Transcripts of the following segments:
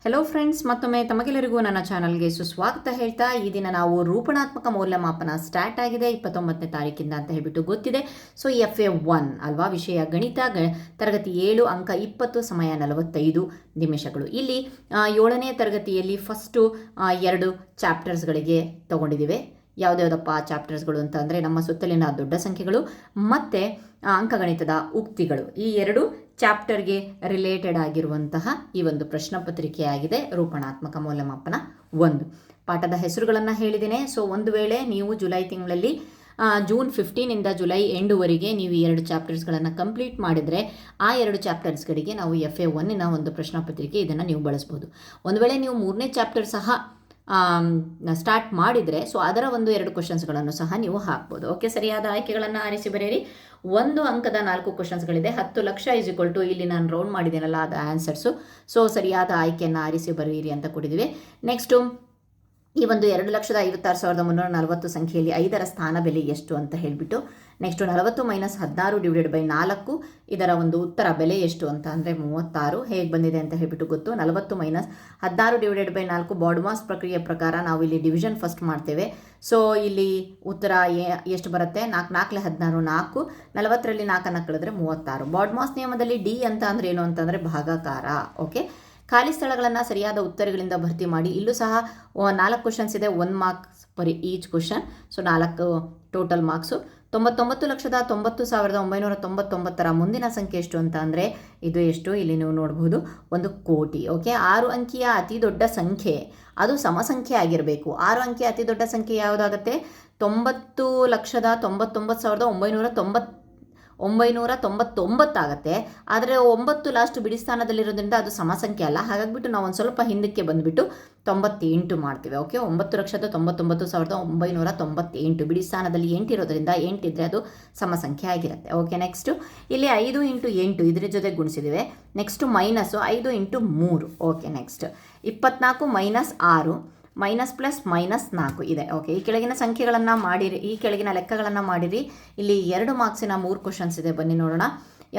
Hello friends, ಮತ್ತೊಮ್ಮೆ ತಮಗೆಲ್ಲರಿಗೂ ನನ್ನ ಚಾನಲ್ಗೆ ಸುಸ್ವಾಗತ ಹೇಳ್ತಾ ಈ ದಿನ ನಾವು ರೂಪಣಾತ್ಮಕ ಮೌಲ್ಯಮಾಪನ ಸ್ಟಾರ್ಟ್ ಆಗಿದೆ 29ನೇ ತಾರೀಕಿಂದ ಅಂತ ಹೇಳ್ಬಿಟ್ಟು ಗೊತ್ತಿದೆ. ಸೊ FA1 ಅಲ್ವಾ, ವಿಷಯ ಗಣಿತ, ತರಗತಿ 7, ಅಂಕ 20, ಸಮಯ 45 ನಿಮಿಷಗಳು. ಇಲ್ಲಿ 7ನೇ ತರಗತಿಯಲ್ಲಿ ಫಸ್ಟು 2 ಚಾಪ್ಟರ್ಸ್ಗಳಿಗೆ ತಗೊಂಡಿದ್ದೀವಿ. ಯಾವುದ್ಯಾವುದಪ್ಪ ಚಾಪ್ಟರ್ಸ್ಗಳು ಅಂತ ಅಂದರೆ ನಮ್ಮ ಸುತ್ತಲಿನ ದೊಡ್ಡ ಸಂಖ್ಯೆಗಳು ಮತ್ತು ಅಂಕಗಣಿತದ ಉಕ್ತಿಗಳು. ಈ 2 ಚಾಪ್ಟರ್ಗೆ ರಿಲೇಟೆಡ್ ಆಗಿರುವಂತಹ ಈ ಒಂದು ಪ್ರಶ್ನೆ ಪತ್ರಿಕೆಯಾಗಿದೆ ರೂಪಣಾತ್ಮಕ ಮೌಲ್ಯಮಾಪನ 1. ಪಾಠದ ಹೆಸರುಗಳನ್ನು ಹೇಳಿದ್ದೇನೆ. ಸೊ ಒಂದು ವೇಳೆ ನೀವು ಜುಲೈ ತಿಂಗಳಲ್ಲಿ ಜೂನ್ 15 ಜುಲೈ ಎಂಡ್ವರೆಗೆ ನೀವು ಈ 2 ಚಾಪ್ಟರ್ಸ್ಗಳನ್ನು ಕಂಪ್ಲೀಟ್ ಮಾಡಿದರೆ ಆ 2 ಚಾಪ್ಟರ್ಸ್ಗಳಿಗೆ ನಾವು FA1 ಒಂದು ಪ್ರಶ್ನೆ ಪತ್ರಿಕೆ ಇದನ್ನು ನೀವು ಬಳಸ್ಬೋದು. ಒಂದು ವೇಳೆ ನೀವು 3ನೇ ಚಾಪ್ಟರ್ ಸಹ ಸ್ಟಾರ್ಟ್ ಮಾಡಿದರೆ ಸೊ ಅದರ 2 ಕ್ವಶನ್ಸ್ಗಳನ್ನು ಸಹ ನೀವು ಹಾಕ್ಬೋದು. ಓಕೆ, ಸರಿಯಾದ ಆಯ್ಕೆಗಳನ್ನು ಆರಿಸಿ ಬರೆಯಿರಿ. 1 ಅಂಕದ 4 ಕ್ವಶನ್ಸ್ಗಳಿದೆ. 10 ಲಕ್ಷ ಇಲ್ಲಿ ನಾನು ರೌಂಡ್ ಮಾಡಿದ್ದೀನಲ್ಲ ಅದು ಆನ್ಸರ್ಸು. ಸೊ ಸರಿಯಾದ ಆಯ್ಕೆಯನ್ನು ಆರಿಸಿ ಬರೆಯಿರಿ ಅಂತ ಕೊಟ್ಟಿದ್ದೀವಿ. ನೆಕ್ಸ್ಟು ಈ ಒಂದು 2,56,340 ಸಂಖ್ಯೆಯಲ್ಲಿ 5ರ ಸ್ಥಾನ ಬೆಲೆ ಎಷ್ಟು ಅಂತ ಹೇಳಿಬಿಟ್ಟು, ನೆಕ್ಸ್ಟು 40 - 16 / 4 ಇದರ ಒಂದು ಉತ್ತರ ಬೆಲೆ ಎಷ್ಟು ಅಂತ ಅಂದರೆ 36. ಹೇಗೆ ಬಂದಿದೆ ಅಂತ ಹೇಳ್ಬಿಟ್ಟು ಗೊತ್ತು. 40 - 16 / 4 ಬಾಡ್ಮಾಸ್ ಪ್ರಕ್ರಿಯೆ ಪ್ರಕಾರ ನಾವು ಇಲ್ಲಿ ಡಿವಿಷನ್ ಫಸ್ಟ್ ಮಾಡ್ತೇವೆ. ಸೊ ಇಲ್ಲಿ ಉತ್ತರ ಎಷ್ಟು ಬರುತ್ತೆ? 4 4 16 4, 40ರಲ್ಲಿ 4 ಕಳೆದ್ರೆ 36. ಬಾಡ್ಮಾಸ್ ನಿಯಮದಲ್ಲಿ ಡಿ ಅಂತ ಅಂದರೆ ಏನು ಅಂತಂದರೆ ಭಾಗಾಕಾರ. ಓಕೆ, ಖಾಲಿ ಸ್ಥಳಗಳನ್ನು ಸರಿಯಾದ ಉತ್ತರಗಳಿಂದ ಭರ್ತಿ ಮಾಡಿ. ಇಲ್ಲೂ ಸಹ 4 ಕ್ವಶನ್ಸ್ ಇದೆ, 1 marks per each question. So 4 total marks. 99,90,999 ಮುಂದಿನ ಸಂಖ್ಯೆ ಎಷ್ಟು ಅಂತ ಅಂದರೆ ಇದು ಎಷ್ಟು? ಇಲ್ಲಿ ನೀವು ನೋಡ್ಬೋದು, 1 ಕೋಟಿ. ಓಕೆ, 6 ಅಂಕಿಯ ಅತಿ ದೊಡ್ಡ ಸಂಖ್ಯೆ ಅದು ಸಮಸಂಖ್ಯೆ ಆಗಿರಬೇಕು. 6 ಅಂಕಿಯ ಅತಿ ದೊಡ್ಡ ಸಂಖ್ಯೆ ಯಾವುದಾಗುತ್ತೆ? 90,99,999 ಆಗುತ್ತೆ. ಆದರೆ 9 ಲಾಸ್ಟ್ ಬಿಡಿ ಸ್ಥಾನದಲ್ಲಿರೋದ್ರಿಂದ ಅದು ಸಮಸಂಖ್ಯೆ ಅಲ್ಲ. ಹಾಗಾಗಿಬಿಟ್ಟು ನಾವು ಒಂದು ಸ್ವಲ್ಪ ಹಿಂದಕ್ಕೆ ಬಂದುಬಿಟ್ಟು 98 ಮಾಡ್ತೀವಿ. ಓಕೆ, 9,99,998 ಬಿಡಿ ಸ್ಥಾನದಲ್ಲಿ 8 ಇರೋದ್ರಿಂದ 8 ಇದ್ದರೆ ಅದು ಸಮಸಂಖ್ಯೆ ಆಗಿರುತ್ತೆ. ಓಕೆ, ನೆಕ್ಸ್ಟು ಇಲ್ಲಿ 5 × 8 ಇದ್ರ ಜೊತೆ ಗುಣಿಸಿದ್ದೀವಿ. Next minus 5 × 3. ಓಕೆ, ನೆಕ್ಸ್ಟ್ 24 - 6 -+-4 ಇದೆ. ಓಕೆ, ಈ ಕೆಳಗಿನ ಸಂಖ್ಯೆಗಳನ್ನು ಮಾಡಿರಿ, ಈ ಕೆಳಗಿನ ಲೆಕ್ಕಗಳನ್ನು ಮಾಡಿರಿ. ಇಲ್ಲಿ 2 ಮಾರ್ಕ್ಸಿನ 3 ಕ್ವಶನ್ಸ್ ಇದೆ, ಬನ್ನಿ ನೋಡೋಣ.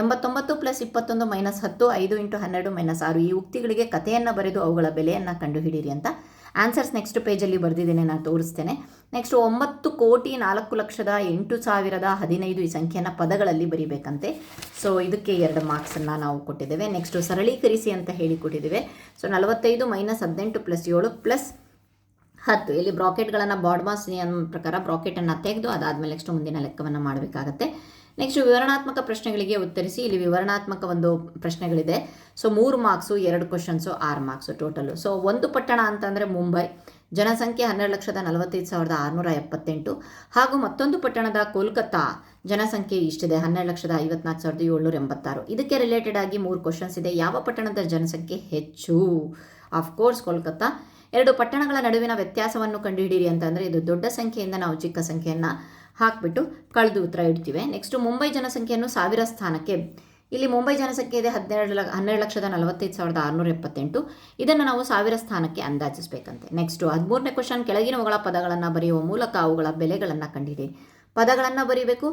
89 + 21 - 10, 5 × 12 - 6 ಈ ಉಕ್ತಿಗಳಿಗೆ ಕಥೆಯನ್ನು ಬರೆದು ಅವುಗಳ ಬೆಲೆಯನ್ನು ಕಂಡುಹಿಡಿಯಿರಿ ಅಂತ ಆನ್ಸರ್ಸ್ ನೆಕ್ಸ್ಟ್ ಪೇಜಲ್ಲಿ ಬರೆದಿದ್ದೇನೆ, ನಾನು ತೋರಿಸ್ತೇನೆ. ನೆಕ್ಸ್ಟ್ 9,04,08,015 ಈ ಸಂಖ್ಯೆಯನ್ನು ಪದಗಳಲ್ಲಿ ಬರೀಬೇಕಂತೆ. ಸೊ ಇದಕ್ಕೆ 2 ಮಾರ್ಕ್ಸನ್ನು ನಾವು ಕೊಟ್ಟಿದ್ದೇವೆ. ನೆಕ್ಸ್ಟು ಸರಳೀಕರಿಸಿ ಅಂತ ಹೇಳಿ ಕೊಟ್ಟಿದ್ದೇವೆ. ಸೊ 45 - 18 + 7 + 10 ಇಲ್ಲಿ ಬ್ರಾಕೆಟ್ಗಳನ್ನು ಬಾಡ್ಮಾಸ್ ನಿಯಮ ಪ್ರಕಾರ ಬ್ರಾಕೆಟನ್ನು ತೆಗೆದು ಅದಾದಮೇಲೆ ನೆಕ್ಸ್ಟ್ ಮುಂದಿನ ಲೆಕ್ಕವನ್ನು ಮಾಡಬೇಕಾಗತ್ತೆ. ನೆಕ್ಸ್ಟ್ ವಿವರಣಾತ್ಮಕ ಪ್ರಶ್ನೆಗಳಿಗೆ ಉತ್ತರಿಸಿ. ಇಲ್ಲಿ ವಿವರಣಾತ್ಮಕ ಒಂದು ಪ್ರಶ್ನೆಗಳಿದೆ. So 3 marks, 2 questions, 6 marks total. So ಒಂದು ಪಟ್ಟಣ ಅಂತಂದರೆ ಮುಂಬೈ, ಜನಸಂಖ್ಯೆ 12,45,678. ಹಾಗೂ ಮತ್ತೊಂದು ಪಟ್ಟಣದ ಕೋಲ್ಕತ್ತಾ, ಜನಸಂಖ್ಯೆ ಇಷ್ಟಿದೆ 12,54,786. ಇದಕ್ಕೆ ರಿಲೇಟೆಡ್ ಆಗಿ 3 ಕ್ವಶನ್ಸ್ ಇದೆ. ಯಾವ ಪಟ್ಟಣದ ಜನಸಂಖ್ಯೆ ಹೆಚ್ಚು? ಆಫ್ಕೋರ್ಸ್ ಕೋಲ್ಕತ್ತಾ. 2 ಪಟ್ಟಣಗಳ ನಡುವಿನ ವ್ಯತ್ಯಾಸವನ್ನು ಕಂಡುಹಿಡಿಯಿರಿ ಅಂತಂದರೆ ಇದು ದೊಡ್ಡ ಸಂಖ್ಯೆಯಿಂದ ನಾವು ಚಿಕ್ಕ ಸಂಖ್ಯೆಯನ್ನು ಹಾಕಿಬಿಟ್ಟು ಕಳೆದು ಉತ್ತರ ಇಡ್ತೀವಿ. ನೆಕ್ಸ್ಟು ಮುಂಬೈ ಜನಸಂಖ್ಯೆಯನ್ನು 1000 ಸ್ಥಾನಕ್ಕೆ, ಇಲ್ಲಿ ಮುಂಬೈ ಜನಸಂಖ್ಯೆ ಇದೆ 12,45,678. ಇದನ್ನು ನಾವು 1000 ಸ್ಥಾನಕ್ಕೆ ಅಂದಾಜಿಸಬೇಕಂತೆ. ನೆಕ್ಸ್ಟು 13ನೇ ಕ್ವಶನ್, ಕೆಳಗಿನವುಗಳ ಪದಗಳನ್ನು ಬರೆಯುವ ಮೂಲಕ ಅವುಗಳ ಬೆಲೆಗಳನ್ನು ಕಂಡುಹಿಡಿಯಿರಿ. ಪದಗಳನ್ನು ಬರೀಬೇಕು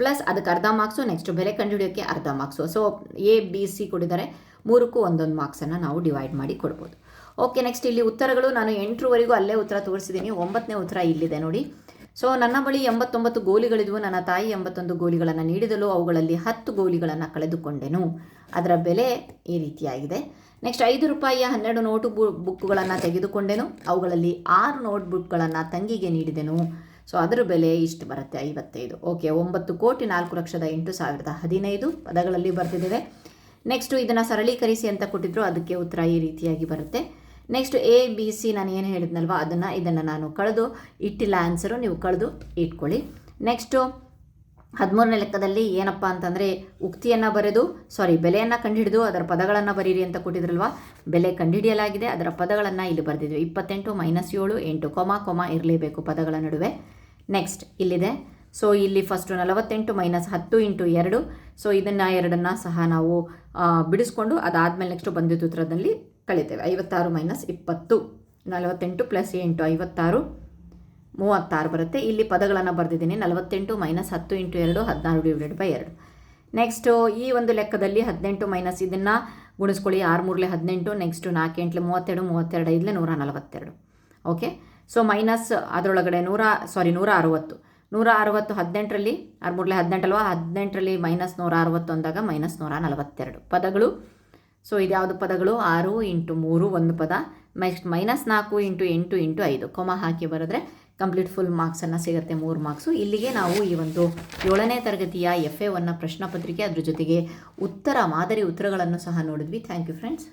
ಪ್ಲಸ್ ಅದಕ್ಕೆ ಅರ್ಧ ಮಾರ್ಕ್ಸು. ನೆಕ್ಸ್ಟ್ ಬೆಲೆ ಕಂಡುಹಿಡಿಯೋಕ್ಕೆ ಅರ್ಧ ಮಾರ್ಕ್ಸು. ಸೊ ABC ಕೊಟ್ಟಿದ್ದಾರೆ, 3ಕ್ಕೂ 1 ಮಾರ್ಕ್ಸನ್ನು ನಾವು ಡಿವೈಡ್ ಮಾಡಿ ಕೊಡ್ಬೋದು. ಓಕೆ, ನೆಕ್ಸ್ಟ್ ಇಲ್ಲಿ ಉತ್ತರಗಳು ನಾನು 8ರವರೆಗೂ ಅಲ್ಲೇ ಉತ್ತರ ತೋರಿಸಿದ್ದೀನಿ. 9ನೇ ಉತ್ತರ ಇಲ್ಲಿದೆ ನೋಡಿ. ಸೊ ನನ್ನ ಬಳಿ 89 ಗೋಲಿಗಳಿದ್ವು. ನನ್ನ ತಾಯಿ 81 ಗೋಲಿಗಳನ್ನು ನೀಡಿದಳು. ಅವುಗಳಲ್ಲಿ 10 ಗೋಲಿಗಳನ್ನು ಕಳೆದುಕೊಂಡೆನು. ಅದರ ಬೆಲೆ ಈ ರೀತಿಯಾಗಿದೆ. ನೆಕ್ಸ್ಟ್ 5 ರೂಪಾಯಿಯ 12 ನೋಟು ಬುಕ್ಗಳನ್ನು ತೆಗೆದುಕೊಂಡೆನು. ಅವುಗಳಲ್ಲಿ 6 ನೋಟ್ಬುಕ್ಗಳನ್ನು ತಂಗಿಗೆ ನೀಡಿದೆನು. ಸೊ ಅದರ ಬೆಲೆ ಇಷ್ಟು ಬರುತ್ತೆ, 55. ಓಕೆ, 9,04,08,015 ಪದಗಳಲ್ಲಿ ಬರ್ತಿದ್ದೇವೆ. ನೆಕ್ಸ್ಟು ಇದನ್ನು ಸರಳೀಕರಿಸಿ ಅಂತ ಕೊಟ್ಟಿದ್ರು, ಅದಕ್ಕೆ ಉತ್ತರ ಈ ರೀತಿಯಾಗಿ ಬರುತ್ತೆ. ನೆಕ್ಸ್ಟ್ ABC ನಾನು ಏನು ಹೇಳಿದ್ನಲ್ವ ಇದನ್ನು ನಾನು ಕಳೆದು ಇಟ್ಟಿಲ್ಲ ಆನ್ಸರು, ನೀವು ಕಳೆದು ಇಟ್ಕೊಳ್ಳಿ. ನೆಕ್ಸ್ಟು 13ನೇ ಲೆಕ್ಕದಲ್ಲಿ ಏನಪ್ಪ ಅಂತಂದರೆ ಉಕ್ತಿಯನ್ನು ಬರೆದು ಬೆಲೆಯನ್ನು ಕಂಡುಹಿಡಿದು ಅದರ ಪದಗಳನ್ನು ಬರೀರಿ ಅಂತ ಕೊಟ್ಟಿದ್ರಲ್ವ. ಬೆಲೆ ಕಂಡುಹಿಡಿಯಲಾಗಿದೆ, ಅದರ ಪದಗಳನ್ನು ಇಲ್ಲಿ ಬರೆದಿದ್ವಿ. 28 - 7 8 ಕೊಮ ಇರಲೇಬೇಕು ಪದಗಳ ನಡುವೆ. ನೆಕ್ಸ್ಟ್ ಇಲ್ಲಿದೆ. ಸೊ ಇಲ್ಲಿ ಫಸ್ಟು 48 - 10 × 2. ಸೊ ಇದನ್ನು 2 ಸಹ ನಾವು ಬಿಡಿಸ್ಕೊಂಡು ಅದಾದಮೇಲೆ ನೆಕ್ಸ್ಟು ಬಂದಿದ್ದ ಉತ್ತರದಲ್ಲಿ ಕಳಿತೇವೆ. 56 - 20, 48 + 8 56, 36 ಬರುತ್ತೆ. ಇಲ್ಲಿ ಪದಗಳನ್ನು ಬರೆದಿದ್ದೀನಿ. 48 - 10 × 2 16 / 2. ನೆಕ್ಸ್ಟು ಈ ಒಂದು ಲೆಕ್ಕದಲ್ಲಿ 18 - ಇದನ್ನು ಗುಣಿಸ್ಕೊಳ್ಳಿ. 6 ಮೂರಲೆ 18, ನೆಕ್ಸ್ಟು 4 ಎಂಟ್ಲೆ 32, 32 ಐದಲೆ 142. ಓಕೆ, ಸೊ ಮೈನಸ್ ಅದರೊಳಗಡೆ 160, 18ರಲ್ಲಿ 6 ಮೂರಲೆ 18 ಅಲ್ವಾ, 18ರಲ್ಲಿ ಮೈನಸ್ 160 ಅಂದಾಗ ಮೈನಸ್ 142 ಪದಗಳು. ಸೊ ಇದ್ಯಾವುದು ಪದಗಳು? 6 × 3 ಒಂದು ಪದ, ನೆಕ್ಸ್ಟ್ -4 × 8 × 5 ಕೊಮ ಹಾಕಿ ಬರೆದ್ರೆ ಕಂಪ್ಲೀಟ್ ಫುಲ್ ಮಾರ್ಕ್ಸನ್ನು ಸಿಗುತ್ತೆ, 3 ಮಾರ್ಕ್ಸು. ಇಲ್ಲಿಗೆ ನಾವು ಈ ಒಂದು 7ನೇ ತರಗತಿಯ FA1 ಪ್ರಶ್ನೆ ಪತ್ರಿಕೆ ಅದ್ರ ಜೊತೆಗೆ ಮಾದರಿ ಉತ್ತರಗಳನ್ನು ಸಹ ನೋಡಿದ್ವಿ. Thank you friends.